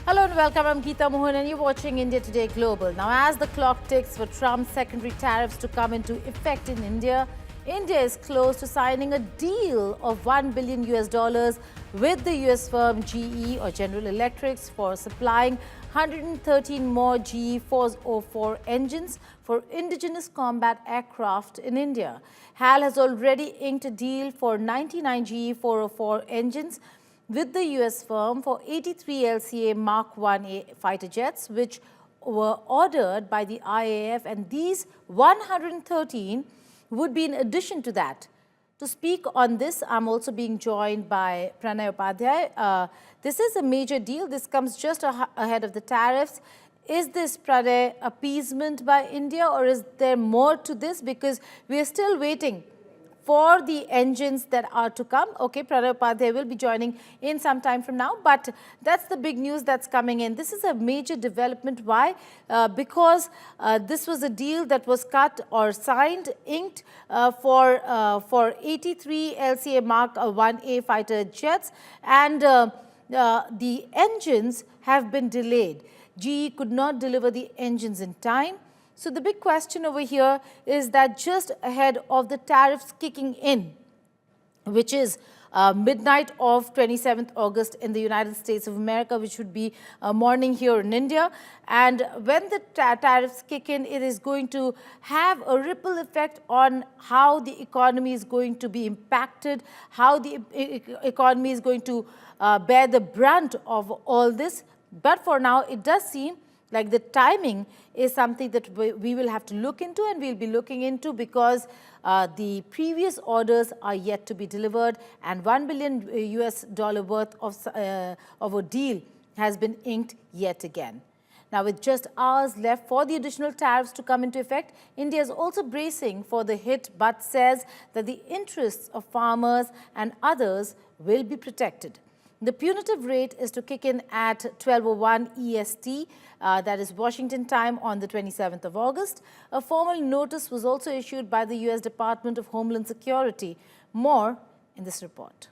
Hello and welcome. I'm Geeta Mohan and you're watching India Today Global. Now, as the clock ticks for Trump's secondary tariffs to come into effect in India, India is close to signing a deal of $1 billion with the US firm GE or General Electrics for supplying 113 more GE 404 engines for indigenous combat aircraft in India. HAL has already inked a deal for 99 GE 404 engines with the US firm for 83 LCA Mark 1A fighter jets, which were ordered by the IAF, and these 113 would be in addition to that. To speak on this, I'm also being joined by Pranay Upadhyay. This is a major deal. This comes just ahead of the tariffs. Is this, Pranay, appeasement by India, or is there more to this? Because we are still waiting for the engines that are to come. Okay, Pranay Upadhyay will be joining in some time from now, but that's the big news that's coming in. This is a major development. Why? Because this was a deal that was cut or signed, inked for 83 LCA Mark 1A fighter jets, and the engines have been delayed. GE could not deliver the engines in time. So the big question over here is that just ahead of the tariffs kicking in, which is midnight of 27th August in the United States of America, which would be morning here in India. And when the tariffs kick in, it is going to have a ripple effect on how the economy is going to be impacted, how the economy is going to bear the brunt of all this. But for now, it does seem like the timing is something that we will have to look into, and we'll be looking into because the previous orders are yet to be delivered, and $1 billion worth of a deal has been inked yet again. Now, with just hours left for the additional tariffs to come into effect, India is also bracing for the hit, but says that the interests of farmers and others will be protected. The punitive rate is to kick in at 12:01 EST, that is Washington time, on the 27th of August. A formal notice was also issued by the US Department of Homeland Security. More in this report.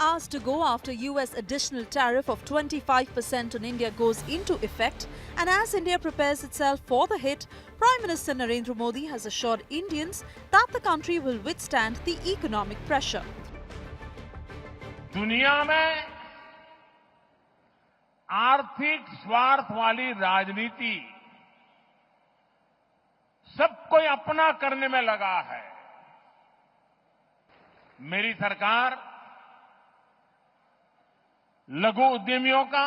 Hours to go after US additional tariff of 25% on India goes into effect, and as India prepares itself for the hit, Prime Minister Narendra Modi has assured Indians that the country will withstand the economic pressure. दुनिया में आर्थिक स्वार्थ वाली राजनीति सबको अपना करने में लगा है। मेरी सरकार लघु उद्यमियों का,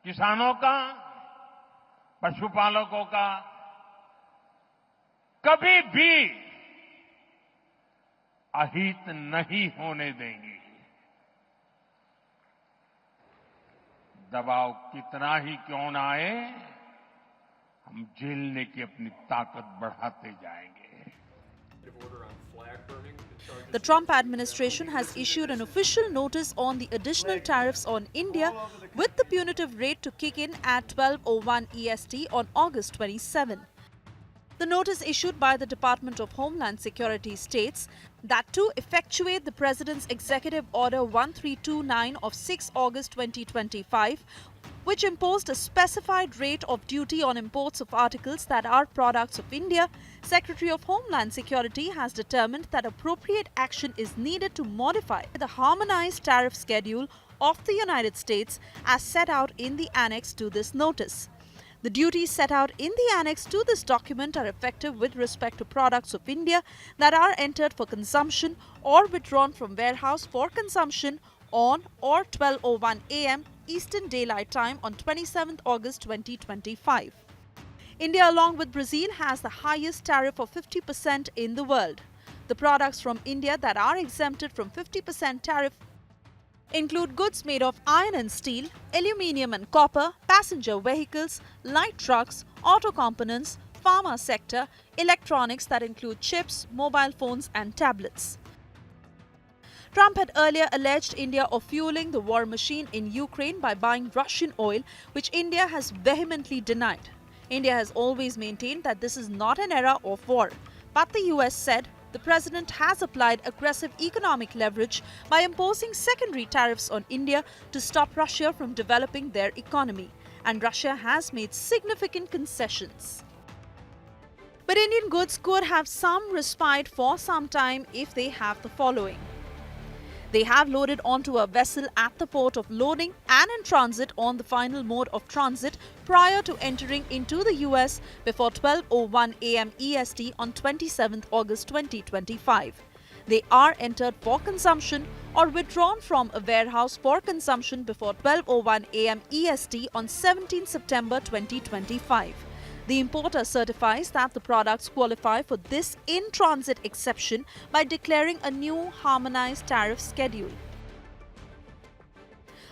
किसानों का, पशुपालकों का कभी भी अहित नहीं होने देंगी। दबाव कितना ही क्यों ना आए, हम झेलने की अपनी ताकत बढ़ाते जाएंगे। The Trump administration has issued an official notice on the additional tariffs on India, with the punitive rate to kick in at 12:01 EST on August 27. The notice issued by the Department of Homeland Security states that to effectuate the President's Executive Order 1329 of 6 August 2025, which imposed a specified rate of duty on imports of articles that are products of India, Secretary of Homeland Security has determined that appropriate action is needed to modify the harmonized tariff schedule of the United States as set out in the annex to this notice. The duties set out in the annex to this document are effective with respect to products of India that are entered for consumption or withdrawn from warehouse for consumption on or 12:01 AM Eastern Daylight Time on 27th August 2025. India, along with Brazil, has the highest tariff of 50% in the world. The products from India that are exempted from 50% tariff include goods made of iron and steel, aluminium and copper, passenger vehicles, light trucks, auto components, pharma sector, electronics that include chips, mobile phones and tablets. Trump had earlier alleged India of fueling the war machine in Ukraine by buying Russian oil, which India has vehemently denied. India has always maintained that this is not an era of war. But the US said the president has applied aggressive economic leverage by imposing secondary tariffs on India to stop Russia from developing their economy. And Russia has made significant concessions. But Indian goods could have some respite for some time if they have the following. They have loaded onto a vessel at the port of loading and in transit on the final mode of transit prior to entering into the US before 12:01 a.m. EST on 27th August 2025. They are entered for consumption or withdrawn from a warehouse for consumption before 12:01 a.m. EST on 17 September 2025. The importer certifies that the products qualify for this in-transit exception by declaring a new harmonized tariff schedule.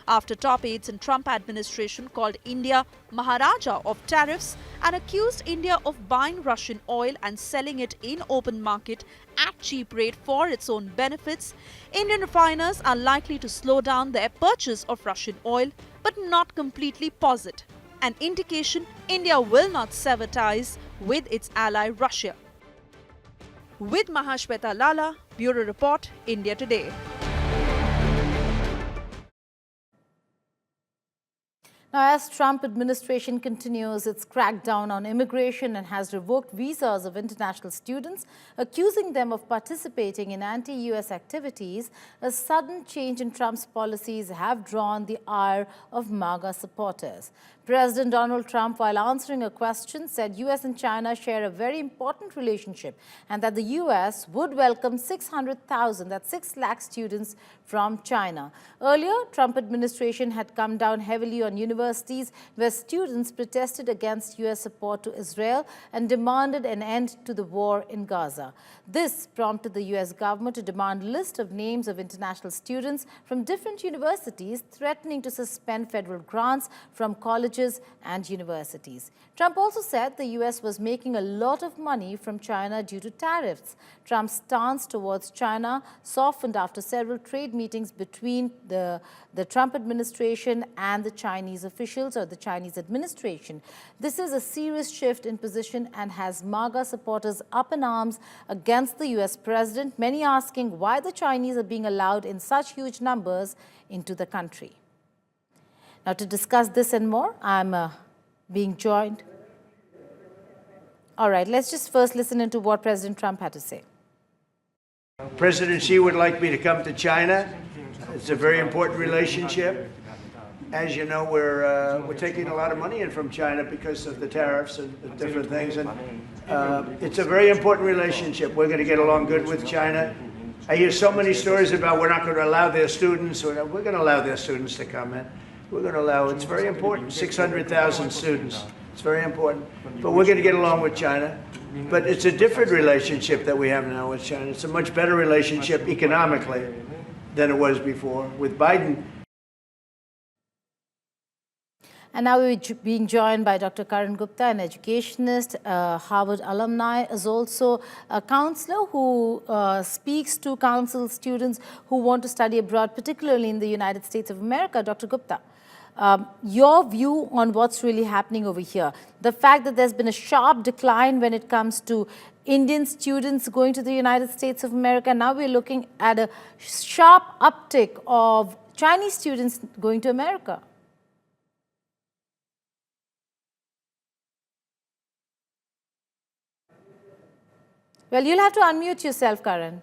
After top aides in Trump administration called India Maharaja of tariffs and accused India of buying Russian oil and selling it in open market at cheap rate for its own benefits, Indian refiners are likely to slow down their purchase of Russian oil but not completely pause it. An indication India will not sever ties with its ally Russia. With Mahashweta Lala, Bureau Report, India Today. Now, as Trump administration continues its crackdown on immigration and has revoked visas of international students, accusing them of participating in anti-US activities, a sudden change in Trump's policies have drawn the ire of MAGA supporters. President Donald Trump, while answering a question, said US and China share a very important relationship and that the US would welcome 600,000, that's 6 lakh students from China. Earlier, Trump administration had come down heavily on universities where students protested against US support to Israel and demanded an end to the war in Gaza. This prompted the US government to demand a list of names of international students from different universities, threatening to suspend federal grants from colleges and universities. Trump also said the US was making a lot of money from China due to tariffs. Trump's stance towards China softened after several trade meetings between the Trump administration and the Chinese officials or the Chinese administration. This is a serious shift in position and has MAGA supporters up in arms against the US president, many asking why the Chinese are being allowed in such huge numbers into the country. Now, to discuss this and more, I'm being joined. All right, let's just first listen into what President Trump had to say. President Xi would like me to come to China. It's a very important relationship. As you know, we're taking a lot of money in from China because of the tariffs and different things. And it's a very important relationship. We're going to get along good with China. I hear so many stories about we're not going to allow their students. We're going to allow their students to come in. We're going to allow, it's very important, 600,000 students. It's very important. But we're going to get along with China. But it's a different relationship that we have now with China. It's a much better relationship economically than it was before with Biden. And now we're being joined by Dr. Karan Gupta, an educationist, Harvard alumni, is also a counselor who speaks to counsel students who want to study abroad, particularly in the United States of America. Dr. Gupta, your view on what's really happening over here, the fact that there's been a sharp decline when it comes to Indian students going to the United States of America. Now we're looking at a sharp uptick of Chinese students going to America. Well, you'll have to unmute yourself, Karan.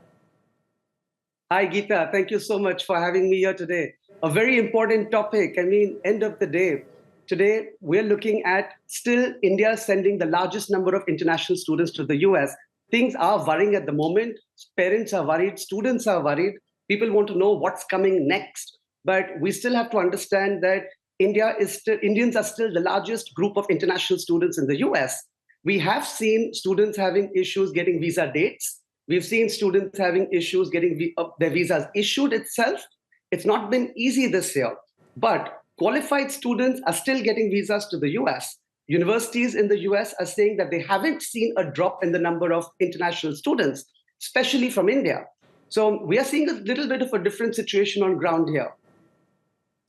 Hi, Geeta. Thank you so much for having me here today. A very important topic. I mean, end of the day, today we're looking at still India sending the largest number of international students to the US. Things are worrying at the moment. Parents are worried. Students are worried. People want to know what's coming next. But we still have to understand that Indians are still the largest group of international students in the US. We have seen students having issues getting visa dates. We've seen students having issues getting their visas issued itself. It's not been easy this year, but qualified students are still getting visas to the US. Universities in the US are saying that they haven't seen a drop in the number of international students, especially from India. So we are seeing a little bit of a different situation on ground here.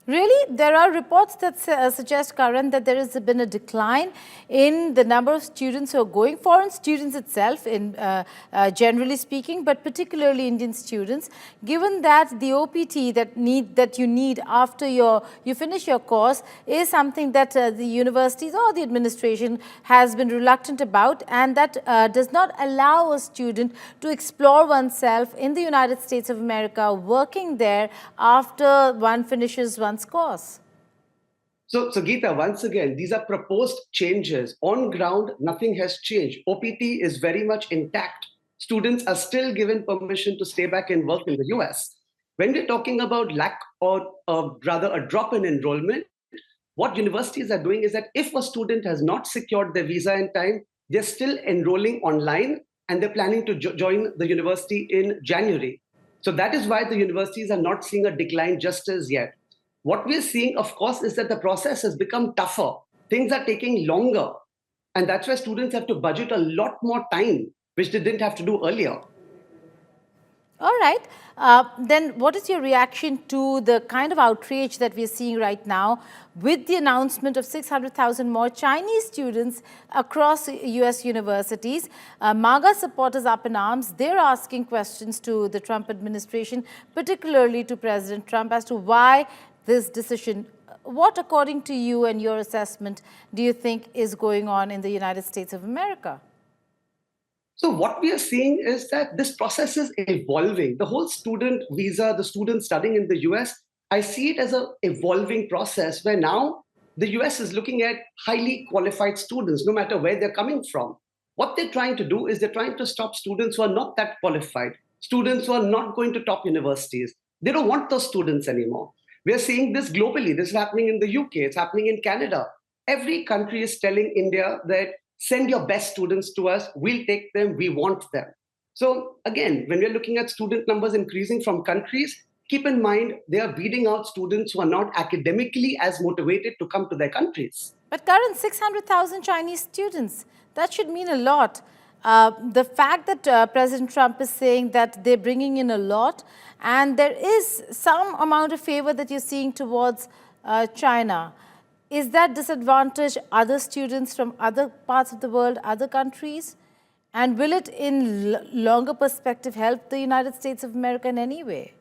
Really? There are reports that suggest, Karan, that there has been a decline in the number of students who are going, foreign students itself, in generally speaking, but particularly Indian students, given that the OPT that you need after you finish your course is something that the universities or the administration has been reluctant about, and that does not allow a student to explore oneself in the United States of America, working there after one finishes one's course. So Geeta, once again, these are proposed changes. On ground, nothing has changed. OPT is very much intact. Students are still given permission to stay back and work in the US. When we're talking about lack or rather a drop in enrollment, what universities are doing is that if a student has not secured their visa in time, they're still enrolling online and they're planning to join the university in January. So that is why the universities are not seeing a decline just as yet. What we're seeing, of course, is that the process has become tougher. Things are taking longer. And that's why students have to budget a lot more time, which they didn't have to do earlier. All right. Then what is your reaction to the kind of outrage that we're seeing right now with the announcement of 600,000 more Chinese students across US universities? MAGA supporters up in arms. They're asking questions to the Trump administration, particularly to President Trump, as to why this decision. What, according to you and your assessment, do you think is going on in the United States of America? So what we are seeing is that this process is evolving. The whole student visa, the students studying in the US, I see it as an evolving process where now the US is looking at highly qualified students, no matter where they're coming from. What they're trying to do is they're trying to stop students who are not that qualified, students who are not going to top universities. They don't want those students anymore. We are seeing this globally. This is happening in the UK. It's happening in Canada. Every country is telling India that send your best students to us. We'll take them. We want them. So again, when we're looking at student numbers increasing from countries, keep in mind they are weeding out students who are not academically as motivated to come to their countries. But Karan, 600,000 Chinese students, that should mean a lot. The fact that President Trump is saying that they're bringing in a lot, and there is some amount of favor that you're seeing towards China, is that disadvantage other students from other parts of the world, other countries? And will it, in longer perspective, help the United States of America in any way?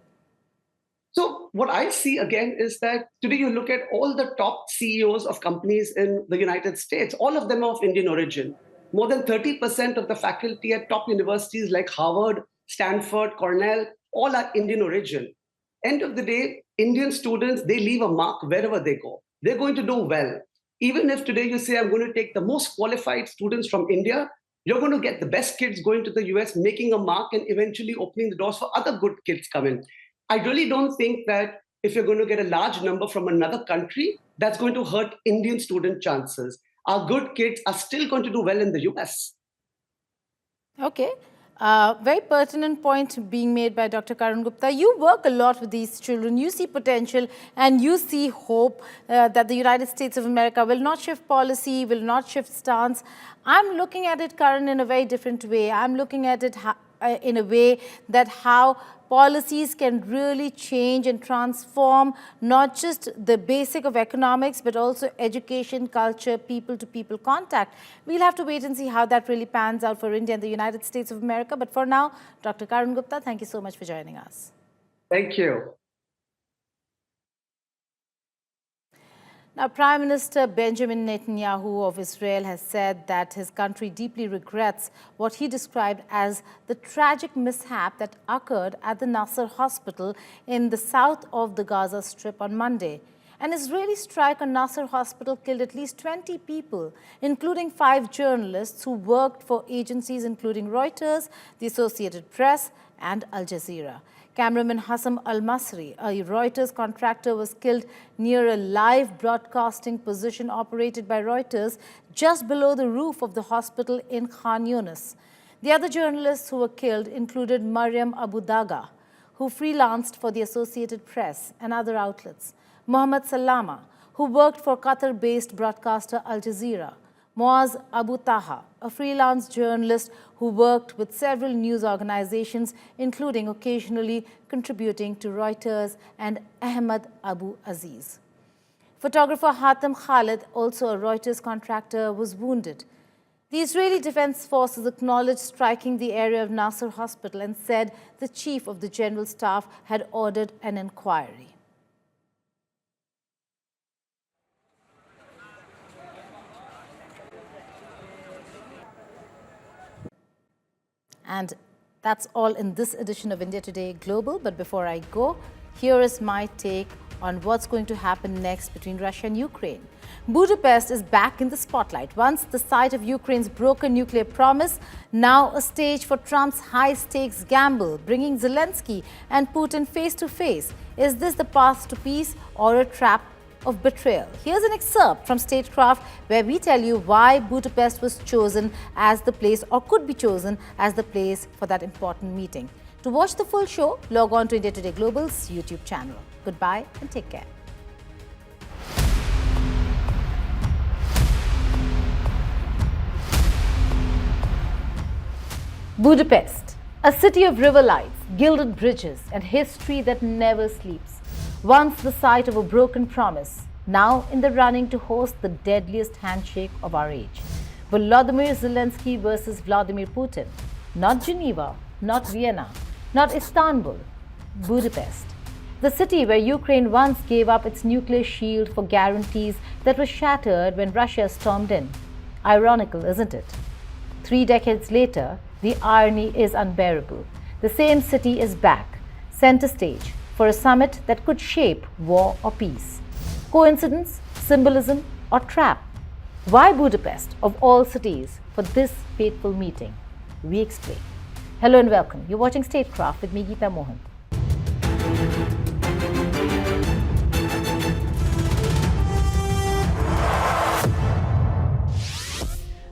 So what I see again is that today you look at all the top CEOs of companies in the United States, all of them are of Indian origin. More than 30% of the faculty at top universities like Harvard, Stanford, Cornell, all are Indian origin. End of the day, Indian students, they leave a mark wherever they go. They're going to do well. Even if today you say, I'm going to take the most qualified students from India, you're going to get the best kids going to the US, making a mark and eventually opening the doors for other good kids coming. I really don't think that if you're going to get a large number from another country, that's going to hurt Indian student chances. Our good kids are still going to do well in the US. Okay. Very pertinent point being made by Dr. Karan Gupta. You work a lot with these children. You see potential and you see hope that the United States of America will not shift policy, will not shift stance. I'm looking at it, Karan, in a very different way. I'm looking at it in a way that how policies can really change and transform not just the basic of economics, but also education, culture, people-to-people contact. We'll have to wait and see how that really pans out for India and the United States of America. But for now, Dr. Karan Gupta, thank you so much for joining us. Thank you. Now, Prime Minister Benjamin Netanyahu of Israel has said that his country deeply regrets what he described as the tragic mishap that occurred at the Nassar Hospital in the south of the Gaza Strip on Monday. An Israeli strike on Nassar Hospital killed at least 20 people, including 5 journalists who worked for agencies including Reuters, the Associated Press, and Al Jazeera. Cameraman Hassam Al-Masri, a Reuters contractor, was killed near a live broadcasting position operated by Reuters just below the roof of the hospital in Khan Yunis. The other journalists who were killed included Mariam Abu Daga, who freelanced for the Associated Press and other outlets, Mohammed Salama, who worked for Qatar-based broadcaster Al Jazeera, Moaz Abu Taha, a freelance journalist who worked with several news organizations, including occasionally contributing to Reuters, and Ahmad Abu Aziz. Photographer Hatem Khalid, also a Reuters contractor, was wounded. The Israeli Defense Forces acknowledged striking the area of Nassar Hospital and said the chief of the general staff had ordered an inquiry. And that's all in this edition of India Today Global. But before I go, here is my take on what's going to happen next between Russia and Ukraine. Budapest is back in the spotlight. Once the site of Ukraine's broken nuclear promise, now a stage for Trump's high-stakes gamble, bringing Zelensky and Putin face to face. Is this the path to peace or a trap of betrayal? Here's an excerpt from Statecraft where we tell you why Budapest was chosen as the place, or could be chosen as the place, for that important meeting. To watch the full show, log on to India Today Global's YouTube channel. Goodbye and take care. Budapest, a city of river lights, gilded bridges, and history that never sleeps. Once the site of a broken promise, now in the running to host the deadliest handshake of our age. Volodymyr Zelensky versus Vladimir Putin. Not Geneva, not Vienna, not Istanbul, Budapest. The city where Ukraine once gave up its nuclear shield for guarantees that were shattered when Russia stormed in. Ironical, isn't it? 3 decades later, the irony is unbearable. The same city is back, center stage, for a summit that could shape war or peace. Coincidence, symbolism, or trap? Why Budapest, of all cities, for this fateful meeting? We explain. Hello and welcome. You're watching Statecraft with me, Geeta Mohan.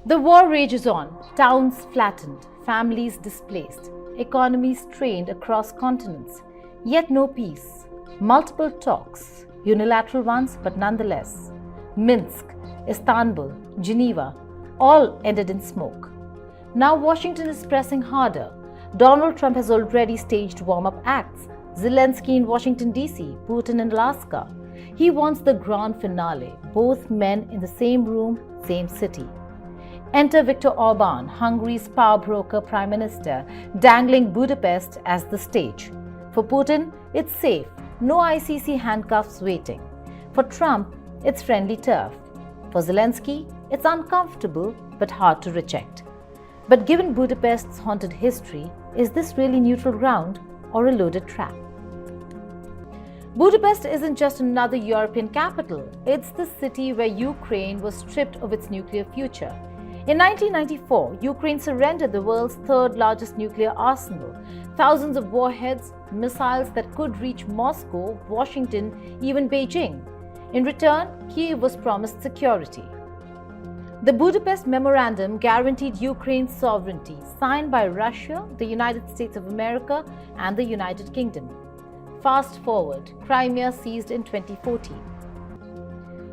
The war rages on, towns flattened, families displaced, economies strained across continents, yet no peace. Multiple talks, unilateral ones but nonetheless. Minsk, Istanbul, Geneva, all ended in smoke. Now Washington is pressing harder. Donald Trump has already staged warm-up acts. Zelensky in Washington, D.C., Putin in Alaska. He wants the grand finale, both men in the same room, same city. Enter Viktor Orban, Hungary's power broker prime minister, dangling Budapest as the stage. For Putin, it's safe, no ICC handcuffs waiting. For Trump, it's friendly turf. For Zelensky, it's uncomfortable but hard to reject. But given Budapest's haunted history, is this really neutral ground or a loaded trap? Budapest isn't just another European capital. It's the city where Ukraine was stripped of its nuclear future. In 1994, Ukraine surrendered the world's third largest nuclear arsenal, thousands of warheads, missiles that could reach Moscow, Washington, even Beijing. In return, Kyiv was promised security. The Budapest Memorandum guaranteed Ukraine's sovereignty, signed by Russia, the United States of America, and the United Kingdom. Fast forward, Crimea seized in 2014.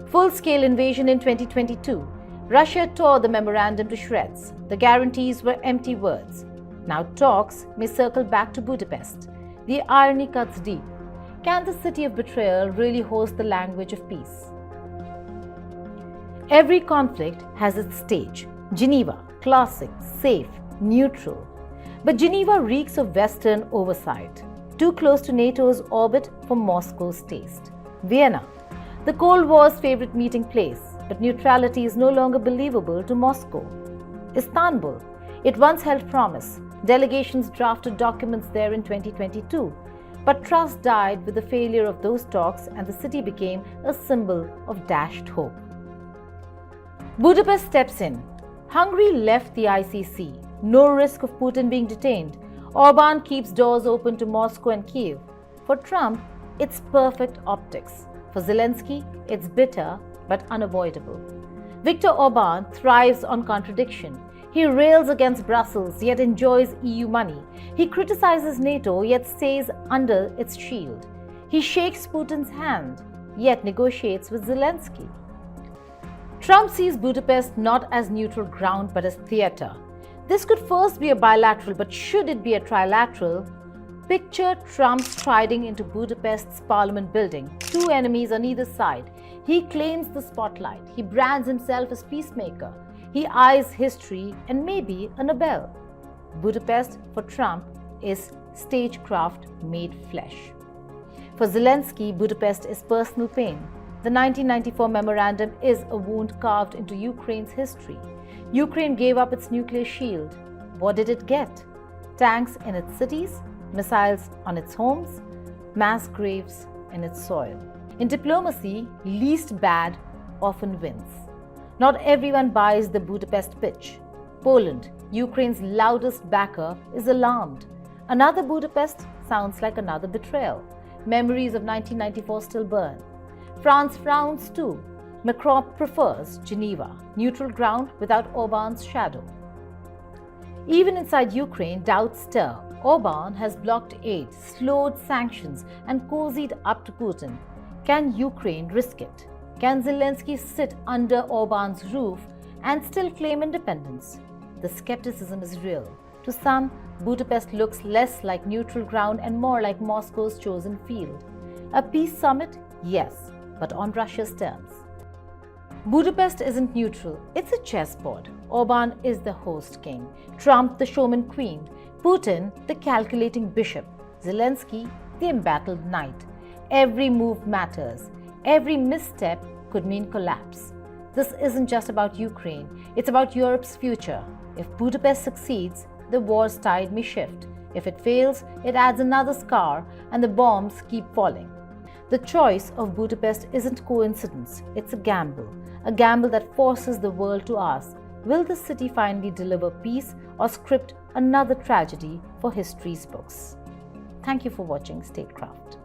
Full-scale invasion in 2022. Russia tore the memorandum to shreds. The guarantees were empty words. Now talks may circle back to Budapest. The irony cuts deep. Can the city of betrayal really host the language of peace? Every conflict has its stage. Geneva, classic, safe, neutral. But Geneva reeks of Western oversight. Too close to NATO's orbit for Moscow's taste. Vienna, the Cold War's favorite meeting place, but neutrality is no longer believable to Moscow. Istanbul, it once held promise. Delegations drafted documents there in 2022. But trust died with the failure of those talks, and the city became a symbol of dashed hope. Budapest steps in. Hungary left the ICC. No risk of Putin being detained. Orban keeps doors open to Moscow and Kyiv. For Trump, it's perfect optics. For Zelensky, it's bitter but unavoidable. Viktor Orban thrives on contradiction. He rails against Brussels yet enjoys EU money. He criticizes NATO yet stays under its shield. He shakes Putin's hand yet negotiates with Zelensky. Trump sees Budapest not as neutral ground but as theatre. This could first be a bilateral, but should it be a trilateral? Picture Trump striding into Budapest's parliament building, two enemies on either side. He claims the spotlight. He brands himself as peacemaker. He eyes history and maybe a Nobel. Budapest for Trump is stagecraft made flesh. For Zelensky, Budapest is personal pain. The 1994 memorandum is a wound carved into Ukraine's history. Ukraine gave up its nuclear shield. What did it get? Tanks in its cities, missiles on its homes, mass graves in its soil. In diplomacy, least bad often wins. Not everyone buys the Budapest pitch. Poland, Ukraine's loudest backer, is alarmed. Another Budapest sounds like another betrayal. Memories of 1994 still burn. France frowns too. Macron prefers Geneva, neutral ground without Orban's shadow. Even inside Ukraine, doubts stir. Orban has blocked aid, slowed sanctions, and cozied up to Putin. Can Ukraine risk it? Can Zelensky sit under Orban's roof and still claim independence? The skepticism is real. To some, Budapest looks less like neutral ground and more like Moscow's chosen field. A peace summit? Yes, but on Russia's terms. Budapest isn't neutral, it's a chessboard. Orban is the host king, Trump the showman queen, Putin the calculating bishop, Zelensky the embattled knight. Every move matters. Every misstep could mean collapse. This isn't just about Ukraine, it's about Europe's future. If Budapest succeeds, the war's tide may shift. If it fails, it adds another scar and the bombs keep falling. The choice of Budapest isn't coincidence, it's a gamble that forces the world to ask, will the city finally deliver peace or script another tragedy for history's books? Thank you for watching Statecraft.